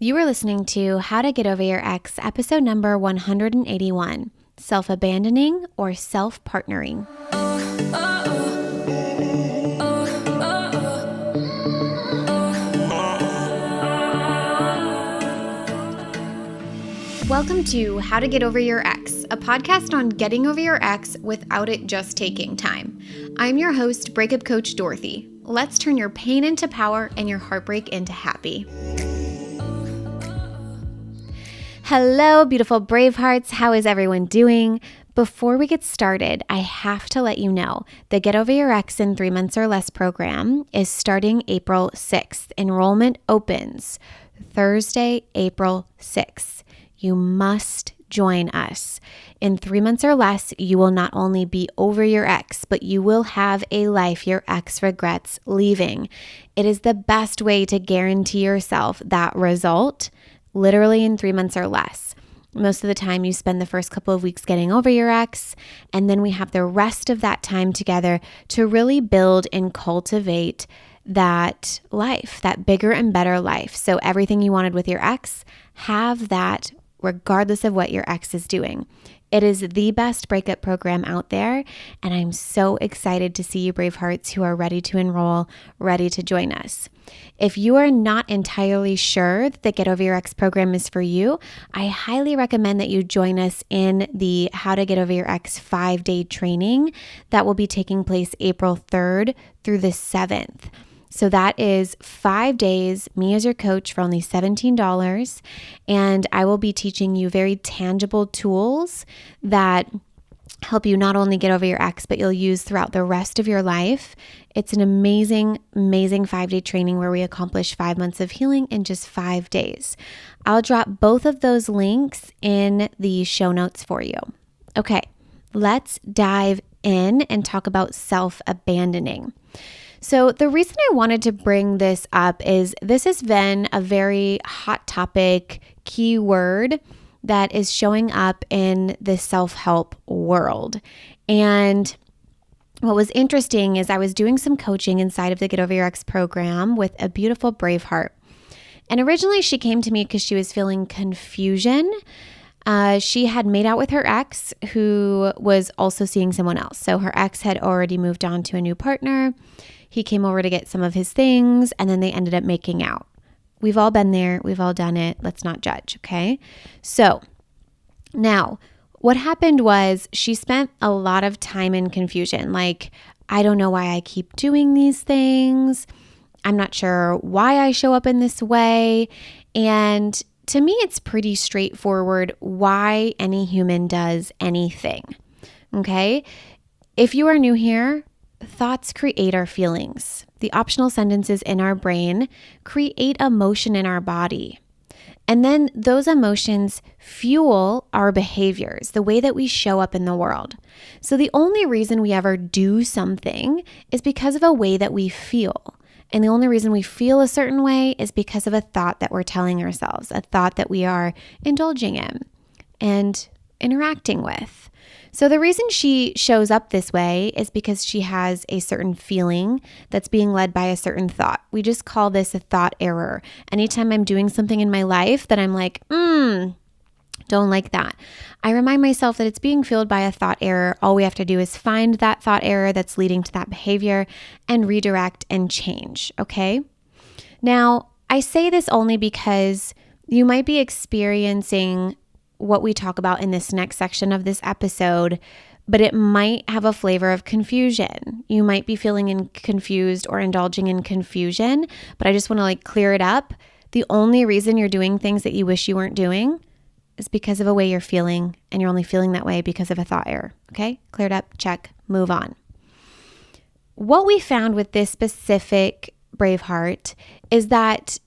You are listening to How to Get Over Your Ex, episode number 181, Self-Abandoning or Self-Partnering. Welcome to How to Get Over Your Ex, a podcast on getting over your ex without it just taking time. I'm your host, breakup coach Dorothy. Let's turn your pain into power and your heartbreak into happy. Hello, beautiful brave hearts. How is everyone doing? Before we get started, I have to let you know the Get Over Your Ex in 3 months or less program is starting April 6th. Enrollment opens Thursday, April 6th. You must join us. In 3 months or less, you will not only be over your ex, but you will have a life your ex regrets leaving. It is the best way to guarantee yourself that result, literally in 3 months or less. Most of the time, you spend the first couple of weeks getting over your ex, and then we have the rest of that time together to really build and cultivate that life, that bigger and better life. So everything you wanted with your ex, have that regardless of what your ex is doing. It is the best breakup program out there, and I'm so excited to see you brave hearts who are ready to enroll, ready to join us. If you are not entirely sure that the Get Over Your Ex program is for you, I highly recommend that you join us in the How to Get Over Your Ex 5-day training that will be taking place April 3rd through the 7th. So that is 5 days, me as your coach for only $17. And I will be teaching you very tangible tools that help you not only get over your ex, but you'll use throughout the rest of your life. It's an amazing, amazing 5-day training where we accomplish 5 months of healing in just 5 days. I'll drop both of those links in the show notes for you. Okay, let's dive in and talk about self-abandoning. So the reason I wanted to bring this up is this has been a very hot topic, keyword that is showing up in the self-help world. And what was interesting is I was doing some coaching inside of the Get Over Your Ex program with a beautiful brave heart. And originally she came to me because she was feeling confusion. She had made out with her ex who was also seeing someone else. So her ex had already moved on to a new partner. He came over to get some of his things, and then they ended up making out. We've all been there. We've all done it. Let's not judge, okay? So now what happened was she spent a lot of time in confusion. Like, I don't know why I keep doing these things. I'm not sure why I show up in this way. And to me, it's pretty straightforward why any human does anything, okay? If you are new here, thoughts create our feelings. The optional sentences in our brain create emotion in our body. And then those emotions fuel our behaviors, the way that we show up in the world. So the only reason we ever do something is because of a way that we feel. And the only reason we feel a certain way is because of a thought that we're telling ourselves, a thought that we are indulging in and interacting with. So the reason she shows up this way is because she has a certain feeling that's being led by a certain thought. We just call this a thought error. Anytime I'm doing something in my life that I'm like, don't like that, I remind myself that it's being fueled by a thought error. All we have to do is find that thought error that's leading to that behavior and redirect and change, okay? Now, I say this only because you might be experiencing what we talk about in this next section of this episode, but it might have a flavor of confusion. You might be feeling confused or indulging in confusion, but I just want to clear it up. The only reason you're doing things that you wish you weren't doing is because of a way you're feeling, and you're only feeling that way because of a thought error. Okay? Cleared up, check, move on. What we found with this specific Braveheart is that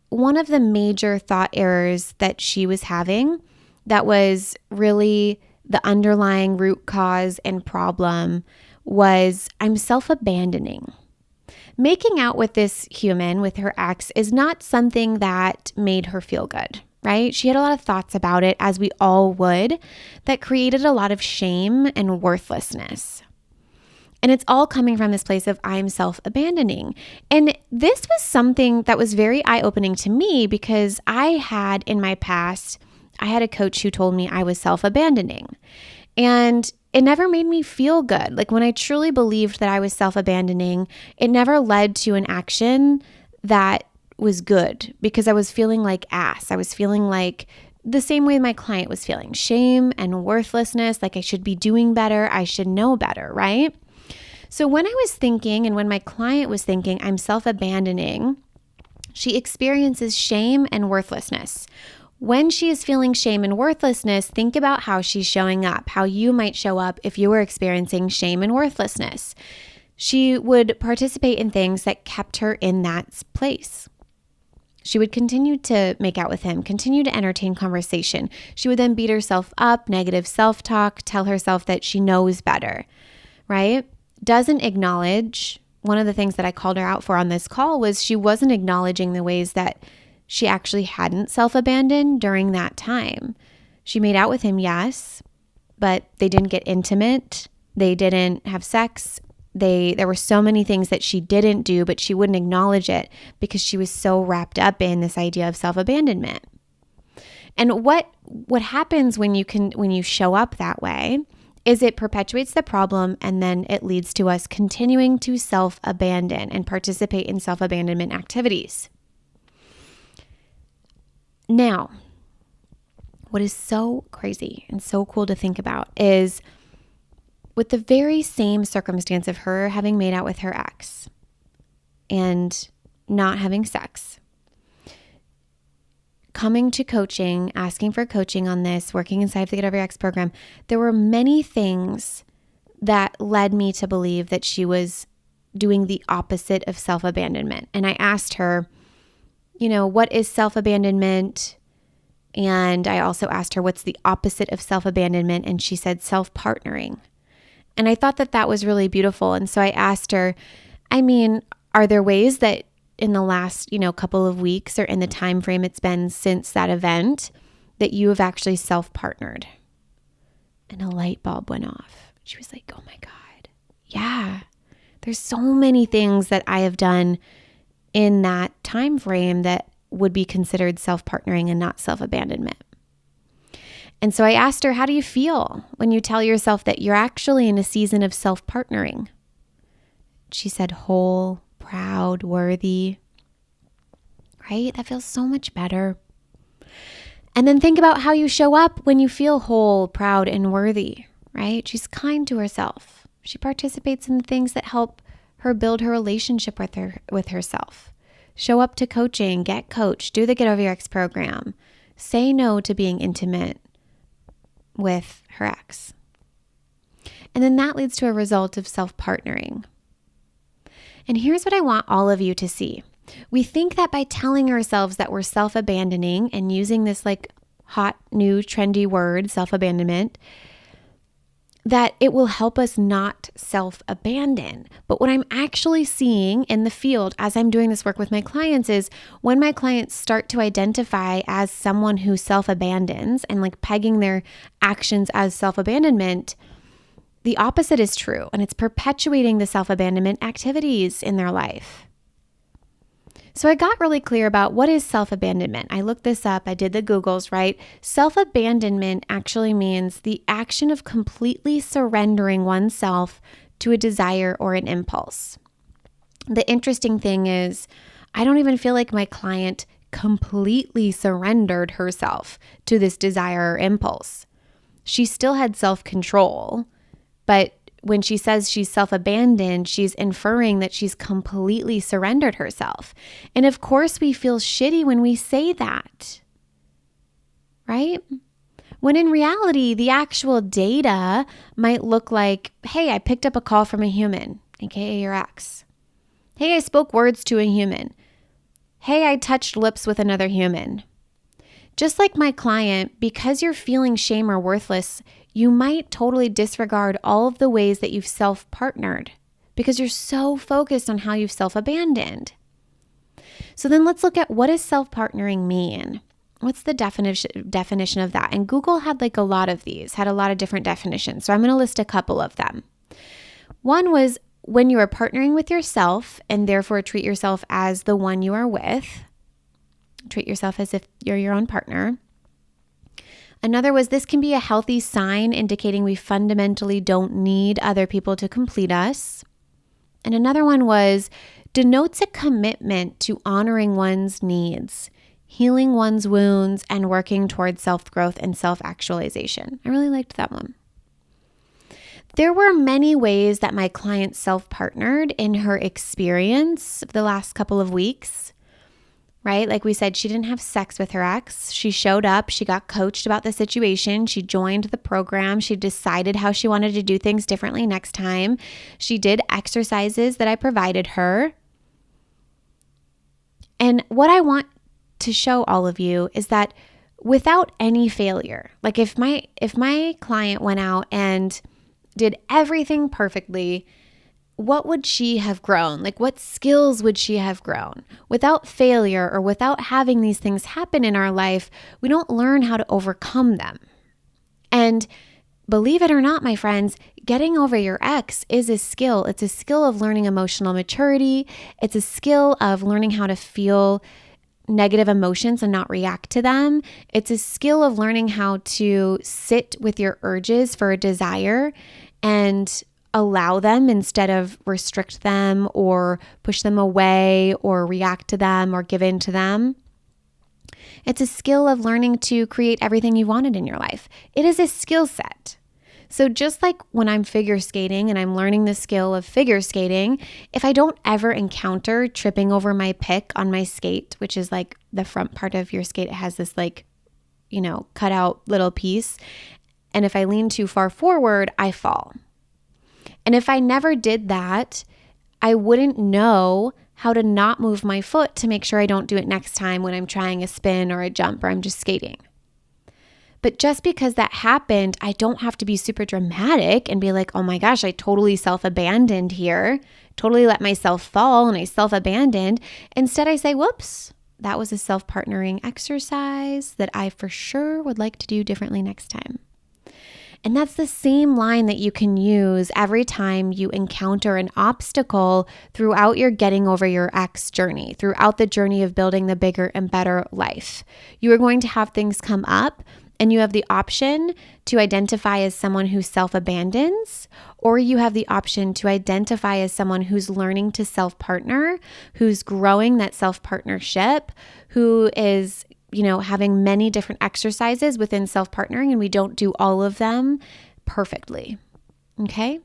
one of the major thought errors that she was having that was really the underlying root cause and problem was I'm self-abandoning. Making out with this human, with her ex, is not something that made her feel good, right? She had a lot of thoughts about it, as we all would, that created a lot of shame and worthlessness. And it's all coming from this place of I'm self-abandoning. And this was something that was very eye-opening to me because I had in my past, I had a coach who told me I was self-abandoning. And it never made me feel good. Like when I truly believed that I was self-abandoning, it never led to an action that was good because I was feeling like ass. I was feeling like the same way my client was feeling, shame and worthlessness, like I should be doing better, I should know better, right? So when I was thinking and when my client was thinking I'm self-abandoning, she experiences shame and worthlessness. When she is feeling shame and worthlessness, think about how she's showing up, how you might show up if you were experiencing shame and worthlessness. She would participate in things that kept her in that place. She would continue to make out with him, continue to entertain conversation. She would then beat herself up, negative self-talk, tell herself that she knows better, right? Doesn't acknowledge. One of the things that I called her out for on this call was she wasn't acknowledging the ways that she actually hadn't self-abandoned during that time. She made out with him, yes, but they didn't get intimate. They didn't have sex. There were so many things that she didn't do, but she wouldn't acknowledge it because she was so wrapped up in this idea of self-abandonment. And what happens when you show up that way is it perpetuates the problem, and then it leads to us continuing to self-abandon and participate in self-abandonment activities. Now, what is so crazy and so cool to think about is with the very same circumstance of her having made out with her ex and not having sex, coming to coaching, asking for coaching on this, working inside the Get Over Your Ex program, there were many things that led me to believe that she was doing the opposite of self-abandonment. And I asked her, what is self-abandonment? And I also asked her, what's the opposite of self-abandonment? And she said self-partnering. And I thought that was really beautiful. And so I asked her, are there ways that in the last, couple of weeks or in the time frame it's been since that event that you have actually self-partnered? And a light bulb went off. She was like, oh my God. Yeah, there's so many things that I have done in that time frame that would be considered self-partnering and not self-abandonment. And so I asked her, how do you feel when you tell yourself that you're actually in a season of self-partnering? She said, whole, proud, worthy, right? That feels so much better. And then think about how you show up when you feel whole, proud, and worthy, right? She's kind to herself. She participates in the things that help her build her relationship with herself. Show up to coaching, get coached, do the Get Over Your Ex program. Say no to being intimate with her ex. And then that leads to a result of self-partnering. And here's what I want all of you to see. We think that by telling ourselves that we're self-abandoning and using this hot, new, trendy word, self-abandonment, that it will help us not self-abandon. But what I'm actually seeing in the field as I'm doing this work with my clients is when my clients start to identify as someone who self-abandons and pegging their actions as self-abandonment, the opposite is true, and it's perpetuating the self-abandonment activities in their life. So I got really clear about what is self-abandonment. I looked this up. I did the Googles, right? Self-abandonment actually means the action of completely surrendering oneself to a desire or an impulse. The interesting thing is, I don't even feel like my client completely surrendered herself to this desire or impulse. She still had self-control, but when she says she's self-abandoned, she's inferring that she's completely surrendered herself. And of course, we feel shitty when we say that, right? When in reality, the actual data might look like, hey, I picked up a call from a human, aka your ex. Hey, I spoke words to a human. Hey, I touched lips with another human. Just like my client, because you're feeling shame or worthless, you might totally disregard all of the ways that you've self-partnered because you're so focused on how you've self-abandoned. So then let's look at what does self-partnering mean? What's the definition of that? And Google had a lot of these, had a lot of different definitions. So I'm going to list a couple of them. One was when you are partnering with yourself and therefore treat yourself as the one you are with. Treat yourself as if you're your own partner. Another was this can be a healthy sign indicating we fundamentally don't need other people to complete us. And another one was denotes a commitment to honoring one's needs, healing one's wounds, and working towards self-growth and self-actualization. I really liked that one. There were many ways that my client self-partnered in her experience of the last couple of weeks, right? Like we said, she didn't have sex with her ex. She showed up. She got coached about the situation. She joined the program. She decided how she wanted to do things differently next time. She did exercises that I provided her. And what I want to show all of you is that without any failure, like if my client went out and did everything perfectly, what would she have grown? Like what skills would she have grown? Without failure or without having these things happen in our life, we don't learn how to overcome them. And believe it or not, my friends, getting over your ex is a skill. It's a skill of learning emotional maturity. It's a skill of learning how to feel negative emotions and not react to them. It's a skill of learning how to sit with your urges for a desire and allow them instead of restrict them or push them away or react to them or give in to them. It's a skill of learning to create everything you wanted in your life. It is a skill set. So just like when I'm figure skating and I'm learning the skill of figure skating, if I don't ever encounter tripping over my pick on my skate, which is like the front part of your skate, it has this cut out little piece. And if I lean too far forward, I fall. And if I never did that, I wouldn't know how to not move my foot to make sure I don't do it next time when I'm trying a spin or a jump or I'm just skating. But just because that happened, I don't have to be super dramatic and be like, oh my gosh, I totally self-abandoned here, totally let myself fall and I self-abandoned. Instead, I say, whoops, that was a self-partnering exercise that I for sure would like to do differently next time. And that's the same line that you can use every time you encounter an obstacle throughout your getting over your ex journey, throughout the journey of building the bigger and better life. You are going to have things come up and you have the option to identify as someone who self-abandons, or you have the option to identify as someone who's learning to self-partner, who's growing that self-partnership, who is having many different exercises within self-partnering, and we don't do all of them perfectly. Okay?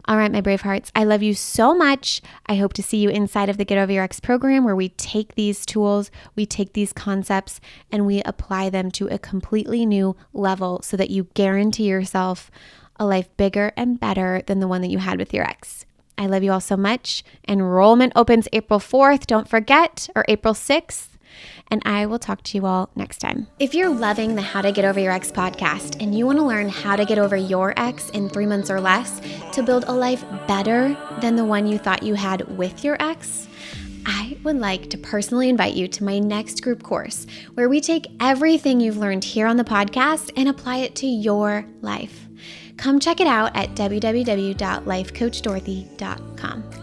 All right, my brave hearts, I love you so much. I hope to see you inside of the Get Over Your Ex program, where we take these tools, we take these concepts, and we apply them to a completely new level so that you guarantee yourself a life bigger and better than the one that you had with your ex. I love you all so much. Enrollment opens April 4th, don't forget, or April 6th. And I will talk to you all next time. If you're loving the How to Get Over Your Ex podcast and you want to learn how to get over your ex in 3 months or less to build a life better than the one you thought you had with your ex, I would like to personally invite you to my next group course where we take everything you've learned here on the podcast and apply it to your life. Come check it out at www.lifecoachdorothy.com.